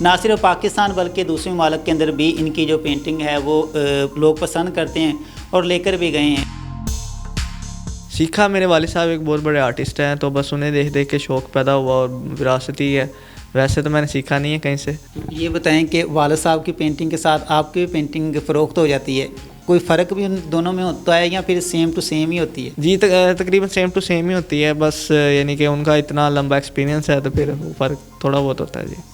نہ صرف پاکستان بلکہ دوسرے ممالک کے اندر بھی ان کی جو پینٹنگ ہے وہ لوگ پسند کرتے ہیں اور لے کر بھی گئے ہیں۔ سیکھا، میرے والد صاحب ایک بہت بڑے آرٹسٹ ہیں، تو بس انہیں دیکھ دیکھ کے شوق پیدا ہوا اور وراثتی ہے، ویسے تو میں نے سیکھا نہیں ہے کہیں سے۔ یہ بتائیں کہ والد صاحب کی پینٹنگ کے ساتھ آپ کی پینٹنگ فروخت ہو جاتی ہے، کوئی فرق بھی ان دونوں میں ہوتا ہے یا پھر سیم ٹو سیم ہی ہوتی ہے؟ جی تقریباً سیم ٹو سیم ہی ہوتی ہے، بس یعنی کہ ان کا اتنا لمبا ایکسپیرینس ہے تو پھر فرق تھوڑا بہت ہوتا ہے۔ جی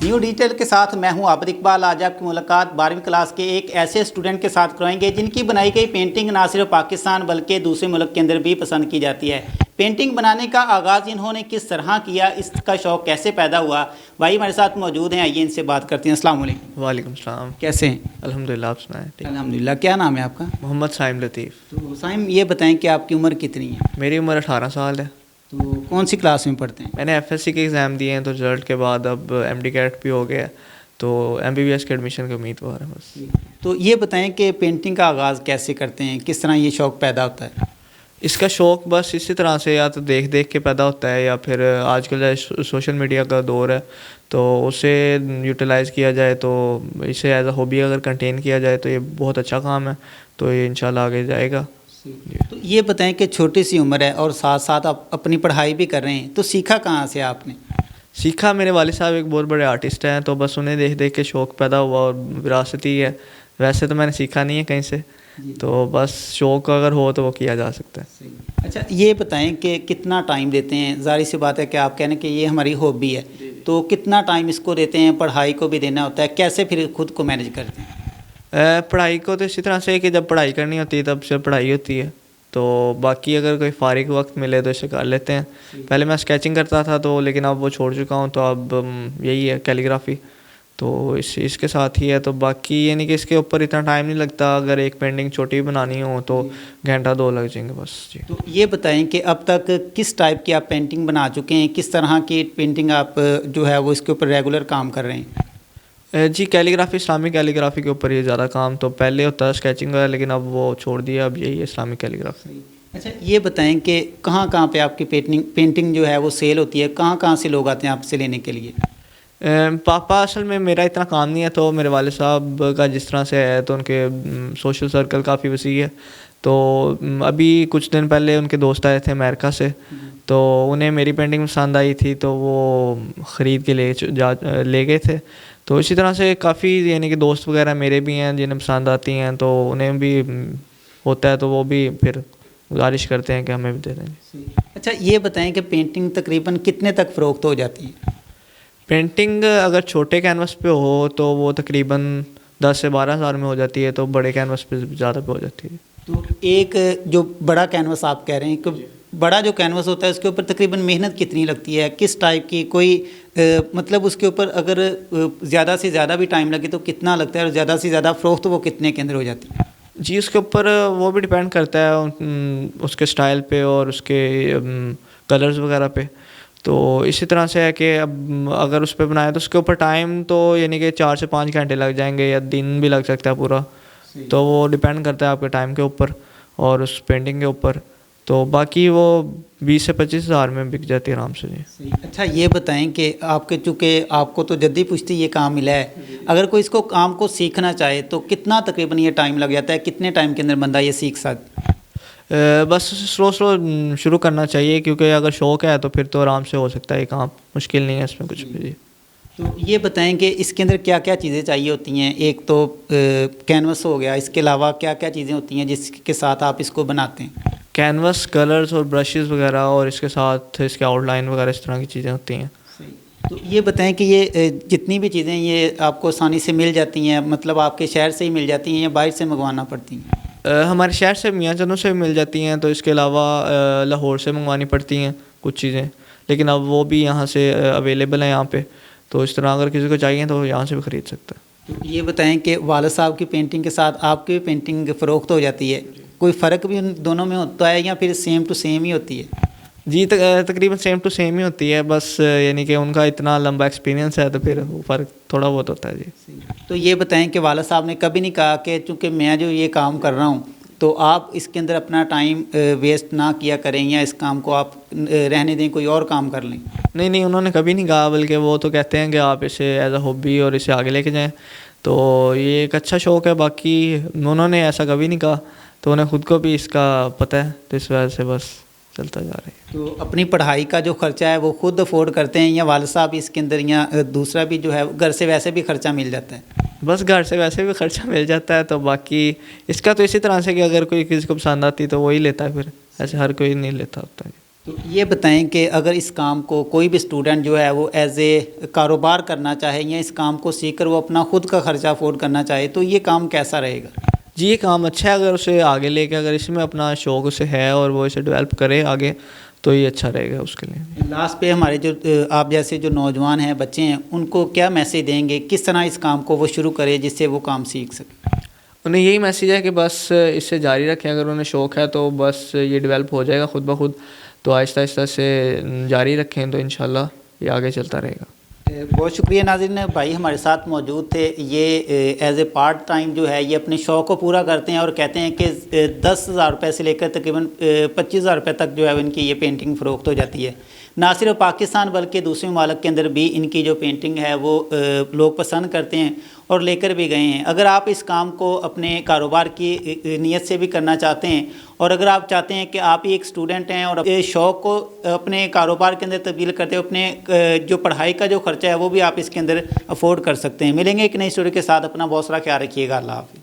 نیو ڈیجیٹل کے ساتھ میں ہوں عابد اقبال۔ آج آپ کی ملاقات 12ویں کلاس کے ایک ایسے اسٹوڈنٹ کے ساتھ کروائیں گے جن کی بنائی گئی پینٹنگ نہ صرف پاکستان بلکہ دوسرے ملک کے اندر بھی پسند کی جاتی ہے۔ پینٹنگ بنانے کا آغاز انہوں نے کس طرح کیا، اس کا شوق کیسے پیدا ہوا، بھائی ہمارے ساتھ موجود ہیں، آئیے ان سے بات کرتے ہیں۔ السلام علیکم۔ وعلیکم السلام۔ کیسے ہیں؟ الحمدللہ، آپ سنائیں؟ الحمدللہ۔ کیا نام ہے آپ کا؟ محمد سائم لطیف۔ تو سائم، یہ بتائیں کہ آپ کی عمر کتنی ہے؟ میری عمر 18 سال ہے۔ تو کون سی کلاس میں پڑھتے ہیں؟ میں نے FSC کے ایگزام دیے ہیں، تو رزلٹ کے بعد اب MD کیٹ بھی ہو گیا، تو MBBS کے ایڈمیشن کی امیدوار ہے بس۔ تو یہ بتائیں کہ پینٹنگ کا آغاز کیسے کرتے ہیں، کس طرح یہ شوق پیدا ہوتا ہے؟ اس کا شوق بس اسی طرح سے یا تو دیکھ دیکھ کے پیدا ہوتا ہے، یا پھر آج کل سوشل میڈیا کا دور ہے تو اسے یوٹیلائز کیا جائے، تو اسے ایز اے ہابی اگر کنٹین کیا جائے تو یہ بہت اچھا کام ہے، تو یہ انشاءاللہ آگے جائے گا۔ تو یہ بتائیں کہ چھوٹی سی عمر ہے اور ساتھ ساتھ آپ اپنی پڑھائی بھی کر رہے ہیں، تو سیکھا کہاں سے آپ نے؟ سیکھا، میرے والد صاحب ایک بہت بڑے آرٹسٹ ہیں، تو بس انہیں دیکھ دیکھ کے شوق پیدا ہوا اور وراثتی ہے، ویسے تو میں نے سیکھا نہیں ہے کہیں سے، تو بس شوق اگر ہو تو وہ کیا جا سکتا ہے۔ اچھا، یہ بتائیں کہ کتنا ٹائم دیتے ہیں؟ ظاہر سی بات ہے کہ آپ کہنے کہ یہ ہماری ہابی ہے، تو کتنا ٹائم اس کو دیتے ہیں؟ پڑھائی کو بھی دینا ہوتا ہے، کیسے پھر خود کو مینیج کرتے ہیں؟ پڑھائی کو تو اسی طرح سے ہے کہ جب پڑھائی کرنی ہوتی ہے تب سے پڑھائی ہوتی ہے، تو باقی اگر کوئی فارغ وقت ملے تو اسے کر لیتے ہیں۔ پہلے میں اسکیچنگ کرتا تھا تو لیکن اب وہ چھوڑ چکا ہوں، تو اب یہی ہے کیلیگرافی، تو اس کے ساتھ ہی ہے، تو باقی یعنی کہ اس کے اوپر اتنا ٹائم نہیں لگتا، اگر ایک پینٹنگ چھوٹی بنانی ہو تو گھنٹہ 2 لگ جائیں گے بس۔ جی تو یہ بتائیں کہ اب تک کس ٹائپ کی آپ پینٹنگ بنا چکے ہیں، کس طرح کی پینٹنگ آپ جو ہے وہ اس کے اوپر ریگولر کام کر رہے ہیں؟ جی کیلیگرافی، اسلامک کیلیگرافی کے اوپر یہ زیادہ کام، تو پہلے ہوتا ہے اسکیچنگ کا لیکن اب وہ چھوڑ دیا، اب یہی ہے اسلامک کیلیگرافی۔ اچھا، یہ بتائیں کہ کہاں کہاں پہ آپ کی پینٹنگ جو ہے وہ سیل ہوتی ہے، کہاں کہاں سے لوگ آتے ہیں آپ سے لینے کے لیے؟ پاپا اصل میں میرا اتنا کام نہیں ہے، تو میرے والد صاحب کا جس طرح سے ہے تو ان کے سوشل سرکل کافی وسیع ہے، تو ابھی کچھ دن پہلے ان کے دوست آئے تھے امریکہ سے، تو انہیں میری پینٹنگ پسند آئی تھی تو وہ خرید کے لے گئے تھے، تو اسی طرح سے کافی یعنی کہ دوست وغیرہ میرے بھی ہیں جنہیں پسند آتی ہیں، تو انہیں بھی ہوتا ہے تو وہ بھی پھر گزارش کرتے ہیں کہ ہمیں بھی دے دیں۔ اچھا، یہ بتائیں کہ پینٹنگ تقریباً کتنے تک فروخت ہو جاتی ہے؟ پینٹنگ اگر چھوٹے کینوس پہ ہو تو وہ تقریباً 10 سے 12 ہزار میں ہو جاتی ہے، تو بڑے کینوس پہ زیادہ پہ ہو جاتی ہے۔ تو ایک جو بڑا کینوس آپ کہہ رہے ہیں کہ بڑا جو کینوس ہوتا ہے اس کے اوپر تقریباً محنت کتنی لگتی ہے، کس ٹائپ کی، کوئی مطلب اس کے اوپر اگر زیادہ سے زیادہ بھی ٹائم لگے تو کتنا لگتا ہے، اور زیادہ سے زیادہ فروخت وہ کتنے کے اندر ہو جاتی ہے؟ جی اس کے اوپر وہ بھی ڈیپینڈ کرتا ہے اس کے سٹائل پہ اور اس کے کلرز وغیرہ پہ، تو اسی طرح سے ہے کہ اب اگر اس پہ بنائے تو اس کے اوپر ٹائم تو یعنی کہ 4 سے 5 گھنٹے لگ جائیں گے، یا دن بھی لگ سکتا ہے پورا، تو وہ ڈیپینڈ کرتا ہے آپ کے ٹائم کے اوپر اور اس پینٹنگ کے اوپر، تو باقی وہ 20 سے 25 ہزار میں بک جاتی ہے آرام سے۔ جی اچھا، یہ بتائیں کہ آپ کے چونکہ آپ کو تو جدی پشتی یہ کام ملا ہے، اگر کوئی اس کو کام کو سیکھنا چاہے تو کتنا تقریباً یہ ٹائم لگ جاتا ہے، کتنے ٹائم کے اندر بندہ یہ سیکھ سکتا ہے؟ بس سلو شروع کرنا چاہیے، کیونکہ اگر شوق ہے تو پھر تو آرام سے ہو سکتا ہے یہ کام، مشکل نہیں ہے اس میں کچھ بھی۔ جی تو یہ بتائیں کہ اس کے اندر کیا کیا چیزیں چاہیے ہوتی ہیں؟ ایک تو کینوس ہو گیا، اس کے علاوہ کیا کیا چیزیں ہوتی ہیں جس کے ساتھ آپ اس کو بناتے ہیں؟ کینوس، کلرز اور برشز وغیرہ، اور اس کے ساتھ اس کے آؤٹ لائن وغیرہ اس طرح کی چیزیں ہوتی ہیں۔ تو یہ بتائیں کہ یہ جتنی بھی چیزیں یہ آپ کو آسانی سے مل جاتی ہیں، مطلب آپ کے شہر سے ہی مل جاتی ہیں یا باہر سے منگوانا پڑتی ہیں؟ ہمارے شہر سے میاں چنوں سے مل جاتی ہیں، تو اس کے علاوہ لاہور سے منگوانی پڑتی ہیں کچھ چیزیں، لیکن اب وہ بھی یہاں سے اویلیبل ہیں یہاں پہ، تو اس طرح اگر کسی کو چاہیے تو یہاں سے بھی خرید سکتا ہے۔ تو یہ بتائیں کہ والد صاحب کی پینٹنگ کے ساتھ آپ کی پینٹنگ فروخت ہو جاتی ہے، کوئی فرق بھی ان دونوں میں ہوتا ہے یا پھر سیم ٹو سیم ہی ہوتی ہے؟ جی تقریباً سیم ٹو سیم ہی ہوتی ہے، بس یعنی کہ ان کا اتنا لمبا ایکسپیرینس ہے تو پھر فرق تھوڑا بہت ہوتا ہے۔ جی تو یہ بتائیں کہ والد صاحب نے کبھی نہیں کہا کہ چونکہ میں جو یہ کام کر رہا ہوں تو آپ اس کے اندر اپنا ٹائم ویسٹ نہ کیا کریں یا اس کام کو آپ رہنے دیں، کوئی اور کام کر لیں؟ نہیں، انہوں نے کبھی نہیں کہا، بلکہ وہ تو کہتے ہیں کہ آپ اسے ایز اے ہابی اور اسے آگے لے کے جائیں، تو یہ ایک اچھا شوق ہے، باقی انہوں نے ایسا کبھی نہیں کہا، تو انہیں خود کو بھی اس کا پتہ ہے، تو اس وجہ سے بس چلتا جا رہا ہے۔ تو اپنی پڑھائی کا جو خرچہ ہے وہ خود افورڈ کرتے ہیں یا والد صاحب اس کے اندر، یا دوسرا بھی جو ہے گھر سے ویسے بھی خرچہ مل جاتا ہے؟ بس گھر سے ویسے بھی خرچہ مل جاتا ہے، تو باقی اس کا تو اسی طرح سے کہ اگر کوئی کسی کو پسند آتی تو وہی لیتا ہے، پھر ایسے ہر کوئی نہیں لیتا ہوتا ہے۔ تو یہ بتائیں کہ اگر اس کام کو کوئی بھی اسٹوڈنٹ جو ہے وہ ایز اے کاروبار کرنا چاہے یا اس کام کو سیکھ کر وہ اپنا خود کا خرچہ افورڈ کرنا چاہے تو یہ کام کیسا رہے گا؟ جی یہ کام اچھا ہے، اگر اسے آگے لے کے، اگر اس میں اپنا شوق اسے ہے اور وہ اسے ڈیولپ کرے آگے، تو یہ اچھا رہے گا اس کے لیے۔ لاسٹ پہ ہمارے جو آپ جیسے جو نوجوان ہیں، بچے ہیں، ان کو کیا میسیج دیں گے، کس طرح اس کام کو وہ شروع کرے جس سے وہ کام سیکھ سکے؟ انہیں یہی میسیج ہے کہ بس اس سے جاری رکھیں، اگر انہیں شوق ہے تو بس یہ ڈیولپ ہو جائے گا خود بخود، تو آہستہ آہستہ سے جاری رکھیں تو انشاءاللہ یہ آگے چلتا رہے گا۔ بہت شکریہ ناظرین، بھائی ہمارے ساتھ موجود تھے، یہ ایز اے پارٹ ٹائم جو ہے یہ اپنے شوق کو پورا کرتے ہیں اور کہتے ہیں کہ 10,000 روپے سے لے کر تقریباً 25,000 روپے تک جو ہے ان کی یہ پینٹنگ فروخت ہو جاتی ہے۔ نہ صرف پاکستان بلکہ دوسرے ممالک کے اندر بھی ان کی جو پینٹنگ ہے وہ لوگ پسند کرتے ہیں اور لے کر بھی گئے ہیں۔ اگر آپ اس کام کو اپنے کاروبار کی نیت سے بھی کرنا چاہتے ہیں اور اگر آپ چاہتے ہیں کہ آپ ہی ایک اسٹوڈنٹ ہیں اور شوق کو اپنے کاروبار کے اندر تبدیل کرتے ہوئے اپنے جو پڑھائی کا جو خرچہ ہے وہ بھی آپ اس کے اندر افورڈ کر سکتے ہیں۔ ملیں گے ایک نئی اسٹوری کے ساتھ، اپنا بہت سارا خیال رکھیے گا، اللہ حافظ۔